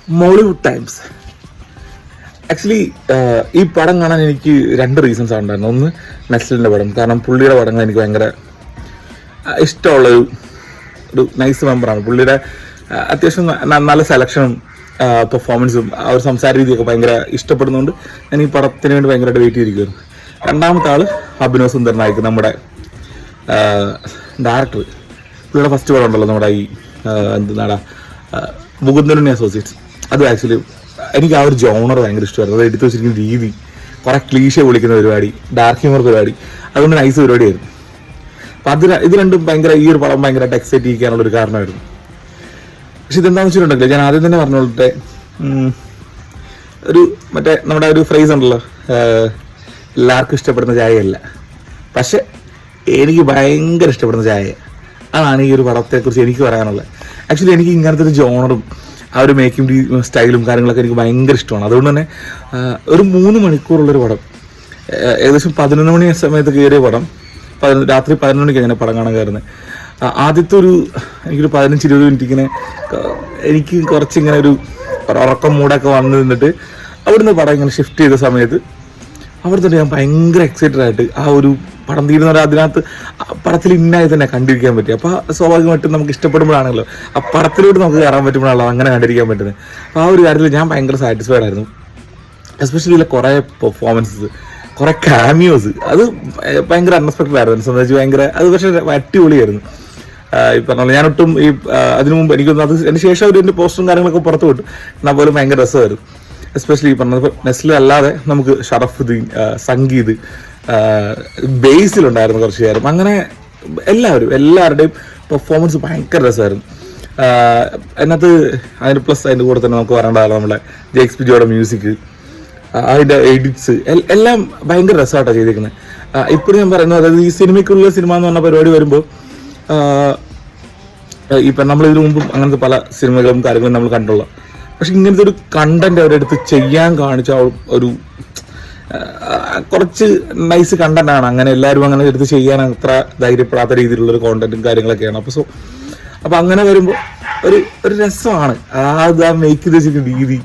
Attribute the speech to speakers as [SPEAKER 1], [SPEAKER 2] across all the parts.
[SPEAKER 1] Mollywood times. Actually ഈ പടം കാണാൻ എനിക്ക് 2 റീസൺസ് ഉണ്ടായിരുന്നു. ഒന്ന് നെസ്ലിൻ്റെ പടം, കാരണം പുള്ളിയുടെ പടങ്ങൾ എനിക്ക് ഭയങ്കര ഇഷ്ടമുള്ളൊരു നൈസ് മെമ്പറാണ്. പുള്ളിയുടെ അത്യാവശ്യം നല്ല സെലക്ഷനും പെർഫോമൻസും ആ ഒരു സംസാര രീതിയൊക്കെ ഭയങ്കര ഇഷ്ടപ്പെടുന്നതുകൊണ്ട് ഞാൻ ഈ പടത്തിന് വേണ്ടി ഭയങ്കരമായിട്ട് വെയിറ്റ് ചെയ്തിരിക്കുന്നു. രണ്ടാമത്തെ ആൾ അഭിനവ് സുന്ദർ നായിക്, നമ്മുടെ ഡയറക്ടർ. പുള്ളിയുടെ ഫസ്റ്റ് പടം ഉണ്ടല്ലോ നമ്മുടെ ഈ എന്താണ് മുകുന്ദനുണ്ണി അസോസിയേറ്റ്സ്. അത് ആക്ച്വലി എനിക്ക് ആ ഒരു ജോണർ ഭയങ്കര ഇഷ്ടമായിരുന്നു. അത് എടുത്തു വെച്ചിരിക്കുന്ന രീതി, കുറെ ക്ലീശ വിളിക്കുന്ന പരിപാടി, ഡാർക്ക് ഹ്യൂമർ പരിപാടി, അതുകൊണ്ട് നൈസ് പരിപാടിയായിരുന്നു. അപ്പം ഇത് രണ്ടും ഭയങ്കര ഈ ഒരു പടം ഭയങ്കരമായിട്ട് എക്സൈറ്റ് ചെയ്യിക്കാനുള്ളൊരു കാരണമായിരുന്നു. പക്ഷെ ഇതെന്താണെന്ന് വെച്ചിട്ടുണ്ടെങ്കിൽ ഞാൻ ആദ്യം തന്നെ പറഞ്ഞോളട്ടെ, മറ്റേ നമ്മുടെ ഒരു ഫ്രേസ് ഉണ്ടല്ലോ, എല്ലാവർക്കും ഇഷ്ടപ്പെടുന്ന ചായയല്ല, പക്ഷെ എനിക്ക് ഭയങ്കര ഇഷ്ടപ്പെടുന്ന ചായ. അതാണ് ഈ ഒരു പടത്തെക്കുറിച്ച് എനിക്ക് പറയാനുള്ളത്. ആക്ച്വലി എനിക്ക് ഇങ്ങനത്തെ ഒരു ജോണറും ആ ഒരു മേക്കിംഗ് സ്റ്റൈലും കാര്യങ്ങളൊക്കെ എനിക്ക് ഭയങ്കര ഇഷ്ടമാണ്. അതുകൊണ്ട് തന്നെ ഒരു 3 മണിക്കൂറുള്ളൊരു പടം, ഏകദേശം 11 മണി സമയത്ത് കയറിയ പടം, രാത്രി 11 മണിക്ക് അങ്ങനെ പടം കാണാൻ കയറുന്നത്. ആദ്യത്തെ എനിക്കൊരു 15-20 മിനിറ്റ് ഇങ്ങനെ എനിക്ക് കുറച്ചിങ്ങനെ ഒരു ഉറക്കം മൂടൊക്കെ വന്നു നിന്നിട്ട് അവിടുന്ന് പടം ഇങ്ങനെ ഷിഫ്റ്റ് ചെയ്ത സമയത്ത് അവിടെ ഞാൻ ഭയങ്കര എക്സൈറ്റഡ് ആയിട്ട് ആ ഒരു പടം തീരുന്ന അതിനകത്ത് പടത്തിൽ ഇന്നായി തന്നെ കണ്ടിരിക്കാൻ പറ്റി. അപ്പോൾ സ്വാഭാവികമായിട്ടും നമുക്ക് ഇഷ്ടപ്പെടുമ്പോഴാണല്ലോ ആ പടത്തിലോട്ട് നമുക്ക് കയറാൻ പറ്റുമ്പോഴാണല്ലോ അങ്ങനെ കണ്ടിരിക്കാൻ പറ്റുന്നത്. അപ്പോൾ ആ ഒരു കാര്യത്തിൽ ഞാൻ ഭയങ്കര സാറ്റിസ്ഫൈഡ് ആയിരുന്നു. എസ്പെഷ്യലി ഇതിലെ കുറേ പെർഫോമൻസസ്, കുറേ കാമിയോസ്, അത് ഭയങ്കര അൺഎക്സ്പെക്റ്റഡ് ആയിരുന്നു. സംബന്ധിച്ച് ഭയങ്കര അത് പക്ഷേ അടിപൊളിയായിരുന്നു. ഈ പറഞ്ഞ ഞാനൊട്ടും അതിനു മുമ്പ് എനിക്കൊന്നും അതിന് ശേഷം ഒരു എൻ്റെ പോസ്റ്ററും കാര്യങ്ങളൊക്കെ പുറത്തു വിട്ടു, എന്നാൽ പോലും ഭയങ്കര രസമായിരുന്നു. എസ്പെഷ്യലി ഈ പറഞ്ഞത് നെസ്ലിൽ അല്ലാതെ നമുക്ക് ഷറഫുദ്ദീൻ, സംഗീത്, ബേസിലുണ്ടായിരുന്നു കുറച്ച് നേരം. അങ്ങനെ എല്ലാവരുടെയും പെർഫോമൻസ് ഭയങ്കര രസമായിരുന്നു. അതിനകത്ത് അതിൻ്റെ പ്ലസ് അതിൻ്റെ കൂടെ തന്നെ നമുക്ക് പറയേണ്ടതാണ് നമ്മുടെ ജെയ്ക്സ് പിജോയുടെ മ്യൂസിക്, അതിൻ്റെ എഡിറ്റ്സ് എല്ലാം ഭയങ്കര രസമായിട്ടാണ് ചെയ്തിരിക്കുന്നത്. ഇപ്പോഴും ഞാൻ പറയുന്നത്, അതായത് ഈ സിനിമയ്ക്കുള്ള സിനിമ എന്ന് പറഞ്ഞ പരിപാടി വരുമ്പോൾ ഇപ്പം നമ്മൾ ഇതിനു മുമ്പും അങ്ങനത്തെ പല സിനിമകളും കാര്യങ്ങളും നമ്മൾ കണ്ടുള്ള, പക്ഷെ ഇങ്ങനത്തെ ഒരു കണ്ടന്റ് അവരെടുത്ത് ചെയ്യാൻ കാണിച്ച ഒരു കുറച്ച് നൈസ് കണ്ടന്റാണ്. അങ്ങനെ എല്ലാവരും അങ്ങനെ എടുത്ത് ചെയ്യാൻ അത്ര ധൈര്യപ്പെടാത്ത രീതിയിലുള്ളൊരു കോണ്ടന്റും കാര്യങ്ങളൊക്കെയാണ്. അപ്പോൾ അങ്ങനെ വരുമ്പോൾ ഒരു രസമാണ് ആ മേക്ക് ചെയ്ത് വെച്ചിരിക്കുന്ന രീതി.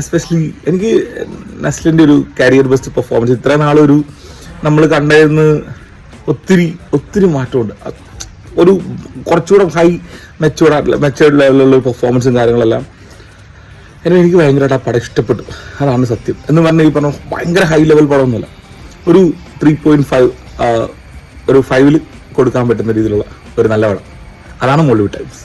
[SPEAKER 1] എസ്പെഷ്യലി എനിക്ക് നെസ്ലിൻ്റെ ഒരു കരിയർ ബെസ്റ്റ് പെർഫോമൻസ്. ഇത്ര നാളൊരു നമ്മൾ കണ്ടതിന് ഒത്തിരി മാറ്റമുണ്ട്. ഒരു കുറച്ചുകൂടെ ഹൈ മെച്ചേർഡ് ലെവലിലുള്ള പെർഫോമൻസും കാര്യങ്ങളെല്ലാം എനിക്ക് ഭയങ്കരമായിട്ട് ആ പടം ഇഷ്ടപ്പെട്ടു. അതാണ് സത്യം. എന്ന് പറഞ്ഞാൽ ഈ പറഞ്ഞ ഭയങ്കര ഹൈ ലെവൽ പടമൊന്നുമല്ല, ഒരു 3.5 ഒരു 5 കൊടുക്കാൻ പറ്റുന്ന രീതിയിലുള്ള ഒരു നല്ല പടം. അതാണ് മോളിവുഡ് ടൈംസ്.